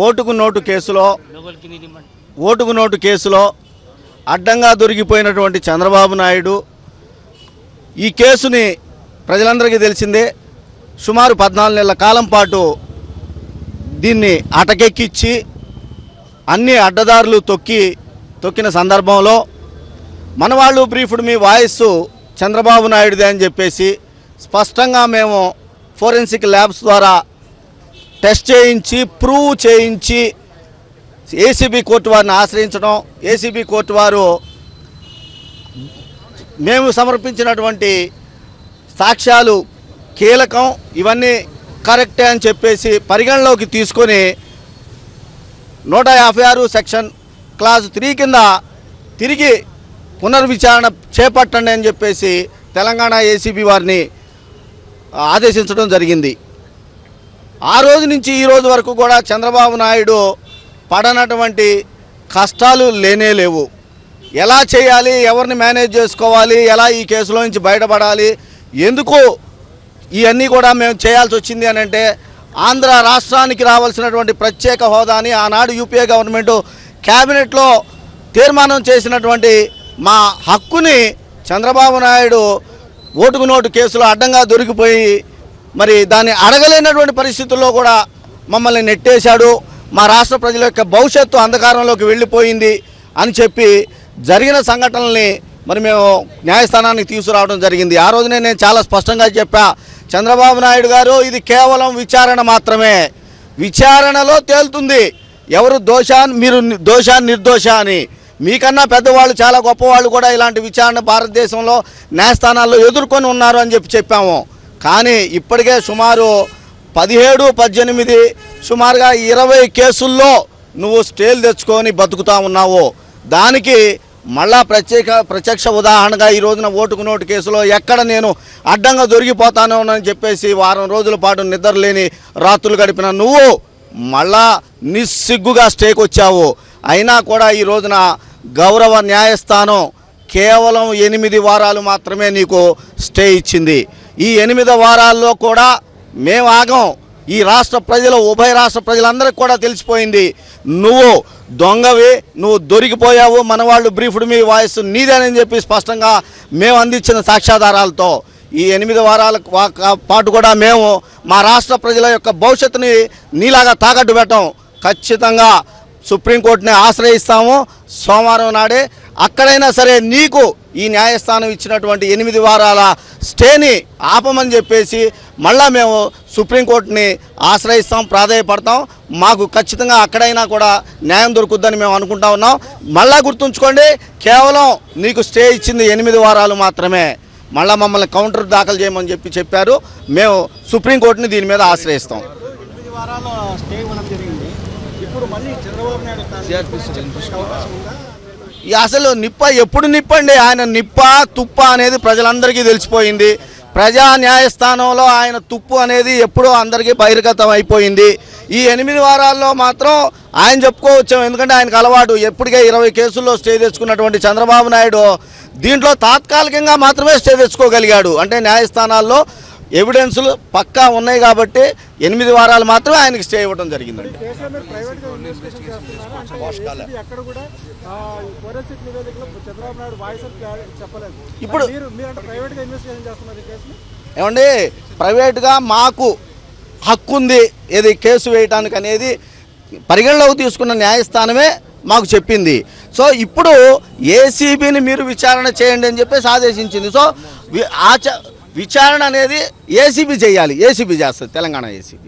ఓటుకు నోటు కేసులో అడ్డంగా దొరికిపోయినటువంటి చంద్రబాబు నాయుడు ఈ కేసుని ప్రజలందరికీ తెలిసిందే. సుమారు 14 నెలల కాలం పాటు దీన్ని అటకెక్కించి అన్ని అడ్డదారులు తొక్కిన సందర్భంలో మనవాళ్ళు బ్రీఫ్డ్ మీ వాయిస్ చంద్రబాబు నాయుడుదే అని చెప్పేసి స్పష్టంగా మేము ఫోరెన్సిక్ ల్యాబ్స్ ద్వారా టెస్ట్ చేయించి ప్రూవ్ చేయించి ఏసీబీ కోర్టు వారిని ఆశ్రయించడం, ఏసీబీ కోర్టు వారు మేము సమర్పించినటువంటి సాక్ష్యాలు కీలకం, ఇవన్నీ కరెక్టే అని చెప్పేసి పరిగణలోకి తీసుకొని 156 సెక్షన్ క్లాజ్ 3 కింద తిరిగి పునర్విచారణ చేపట్టండి అని చెప్పేసి తెలంగాణ ఏసీబీ వారిని ఆదేశించడం జరిగింది. ఆ రోజు నుంచి ఈ రోజు వరకు కూడా చంద్రబాబు నాయుడు పడనటువంటి కష్టాలు లేవు. ఎలా చేయాలి, ఎవరిని మేనేజ్ చేసుకోవాలి, ఎలా ఈ కేసులో నుంచి బయటపడాలి, ఎందుకు ఇవన్నీ కూడా మేము చేయాల్సి వచ్చింది అని అంటే ఆంధ్ర రాష్ట్రానికి రావాల్సినటువంటి ప్రత్యేక హోదాని ఆనాడు యూపీఏ గవర్నమెంట్ క్యాబినెట్లో తీర్మానం చేసినటువంటి మా హక్కుని చంద్రబాబు నాయుడు ఓటుకు నోటు కేసులో అడ్డంగా దొరికిపోయి మరి దాన్ని అడగలేనటువంటి పరిస్థితుల్లో కూడా మమ్మల్ని నెట్టేశాడు. మా రాష్ట్ర ప్రజల యొక్క భవిష్యత్తు అంధకారంలోకి వెళ్ళిపోయింది అని చెప్పి జరిగిన సంఘటనల్ని మరి మేము న్యాయస్థానానికి తీసుకురావడం జరిగింది. ఆ రోజునే నేను చాలా స్పష్టంగా చెప్పా, చంద్రబాబు నాయుడు గారు ఇది కేవలం విచారణ మాత్రమే, విచారణలో తేలుతుంది ఎవరు మీరు నిర్దోష అని. మీకన్నా పెద్దవాళ్ళు చాలా గొప్పవాళ్ళు కూడా ఇలాంటి విచారణ భారతదేశంలో న్యాయస్థానాల్లో ఎదుర్కొని ఉన్నారు అని చెప్పాము. కానీ ఇప్పటికే సుమారు 17, 18 సుమారుగా 20 కేసుల్లో నువ్వు స్టేలు తెచ్చుకొని బతుకుతా ఉన్నావు. దానికి మళ్ళా ప్రత్యక్ష ఉదాహరణగా ఈ రోజున ఓటుకు నోటు కేసులో ఎక్కడ నేను అడ్డంగా దొరికిపోతాను అని చెప్పేసి వారం రోజుల పాటు నిద్రలేని రాత్రులు గడిపిన నువ్వు మళ్ళా నిస్సిగ్గుగా స్టేకి వచ్చావు. అయినా కూడా ఈ రోజున గౌరవ న్యాయస్థానం కేవలం 8 వారాలు మాత్రమే నీకు స్టే ఇచ్చింది. ఈ 8 వారాల్లో కూడా మేము ఆగం. ఈ రాష్ట్ర ప్రజలు, ఉభయ రాష్ట్ర ప్రజలందరికీ కూడా తెలిసిపోయింది నువ్వు దొంగవి, నువ్వు దొరికిపోయావు, మన వాళ్ళు బ్రీఫ్డ్ మీ వాయిస్ నీదేనని చెప్పి స్పష్టంగా మేము అందించిన సాక్ష్యాధారాలతో ఈ 8 వారాల పాటు కూడా మేము మా రాష్ట్ర ప్రజల యొక్క భవిష్యత్తుని నీలాగా తాకట్టు పెట్టం. ఖచ్చితంగా సుప్రీంకోర్టుని ఆశ్రయిస్తాము. సోమవారం నాడే అక్కడైనా సరే నీకు ఈ న్యాయస్థానం ఇచ్చినటువంటి 8 వారాల స్టేని ఆపమని చెప్పేసి మళ్ళా మేము సుప్రీంకోర్టుని ఆశ్రయిస్తాం, ప్రాధాయపడతాం. మాకు ఖచ్చితంగా అక్కడైనా కూడా న్యాయం దొరుకుద్దని మేము అనుకుంటా ఉన్నాం. మళ్ళా గుర్తుంచుకోండి, కేవలం నీకు స్టే ఇచ్చింది 8 వారాలు మాత్రమే. మళ్ళా మమ్మల్ని కౌంటర్ దాఖలు చేయమని చెప్పారు. మేము సుప్రీంకోర్టుని దీని మీద ఆశ్రయిస్తాం. అసలు నిప్ప ఎప్పుడు నిప్పండి, ఆయన నిప్ప తుప్ప అనేది ప్రజలందరికీ తెలిసిపోయింది. ప్రజా న్యాయస్థానంలో ఆయన తుప్పు అనేది ఎప్పుడో అందరికీ బహిర్గతం అయిపోయింది. ఈ 8 వారాల్లో మాత్రం ఆయన చెప్పుకోవచ్చాం, ఎందుకంటే ఆయనకు అలవాటు. ఎప్పటికే 20 కేసుల్లో స్టే తెచ్చుకున్నటువంటి చంద్రబాబు నాయుడు దీంట్లో తాత్కాలికంగా మాత్రమే స్టే తెచ్చుకోగలిగాడు. అంటే న్యాయస్థానాల్లో ఎవిడెన్సులు పక్కా ఉన్నాయి కాబట్టి 8 వారాలు మాత్రమే ఆయనకి స్టే ఇవ్వడం జరిగిందండి. ఇప్పుడు ఏమండి, ప్రైవేట్గా మాకు హక్కు ఉంది ఏది కేసు వేయటానికి అనేది పరిగణలోకి తీసుకున్న న్యాయస్థానమే మాకు చెప్పింది. సో ఇప్పుడు ఏసీబీని మీరు విచారణ చేయండి అని చెప్పేసి ఆదేశించింది. సో విచారణ అనేది ఏసీబీ చేయాలి, ఏసీబీ చేస్తుంది, తెలంగాణ ఏసీబీ.